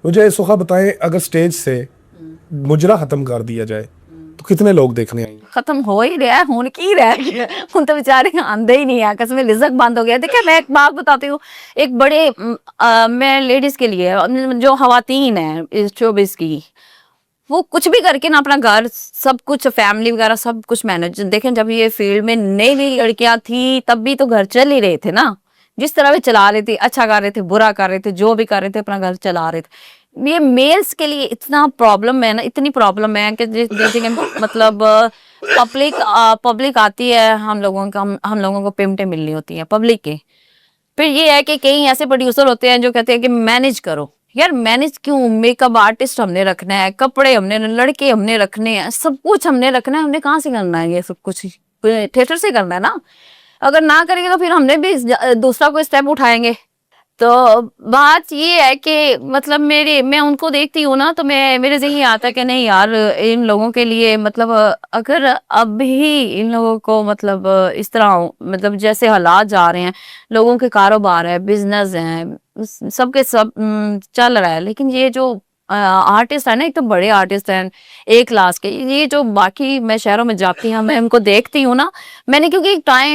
मुझे सुखा बताएं, अगर स्टेज से मुजरा खत्म कर दिया जाए तो कितने लोग देखने आएंगे? खत्म हो ही रहा है, हुन की रह गया, हुन तो बेचारे आंदे ही नहीं है, कसम रिजक बंद हो गया। देखिए मैं एक बात बताती हूँ, एक बड़े मैं लेडीज के लिए जो खवातीन है इस शोबिस की, वो कुछ भी करके ना अपना घर सब कुछ फैमिली वगैरह सब कुछ मैनेज। देखें जब ये फील्ड में नई नई लड़कियां थी तब भी तो घर चल ही रहे थे ना, जिस तरह भी चला रहे थे, अच्छा कर रहे थे बुरा कर रहे थे, जो भी कर रहे थे अपना घर चला रहे थे। ये मेल्स के लिए इतना प्रॉब्लम है ना, इतनी प्रॉब्लम है कि जैसे कि मतलब पब्लिक आती है, हम लोगों को पेमेंटें मिलनी होती है पब्लिक के। फिर ये है कि कई ऐसे प्रोड्यूसर होते हैं जो कहते हैं कि मैनेज करो। यार मैनेज क्यों, मेकअप आर्टिस्ट हमने रखना है, कपड़े हमने, लड़के हमने रखने हैं, सब कुछ हमने रखना है, हमने कहाँ से करना है ये सब कुछ? थिएटर से करना है ना। अगर ना करेंगे तो फिर हमने भी दूसरा कोई स्टेप उठाएंगे। तो बात ये है कि मतलब मैं उनको देखती हूँ ना तो मैं मेरे ज़हन में आता है कि नहीं यार, इन लोगों के लिए मतलब अगर अभी इन लोगों को मतलब इस तरह मतलब जैसे हालात जा रहे हैं, लोगों के कारोबार है, बिजनेस है, सबके सब चल रहा है, लेकिन ये जो आर्टिस्ट है ना, एक तो बड़े आर्टिस्ट हैं एक क्लास के, ये जो बाकी मैं शहरों में जाती हूँ मैं उनको देखती हूँ ना, मैंने क्योंकि टाइम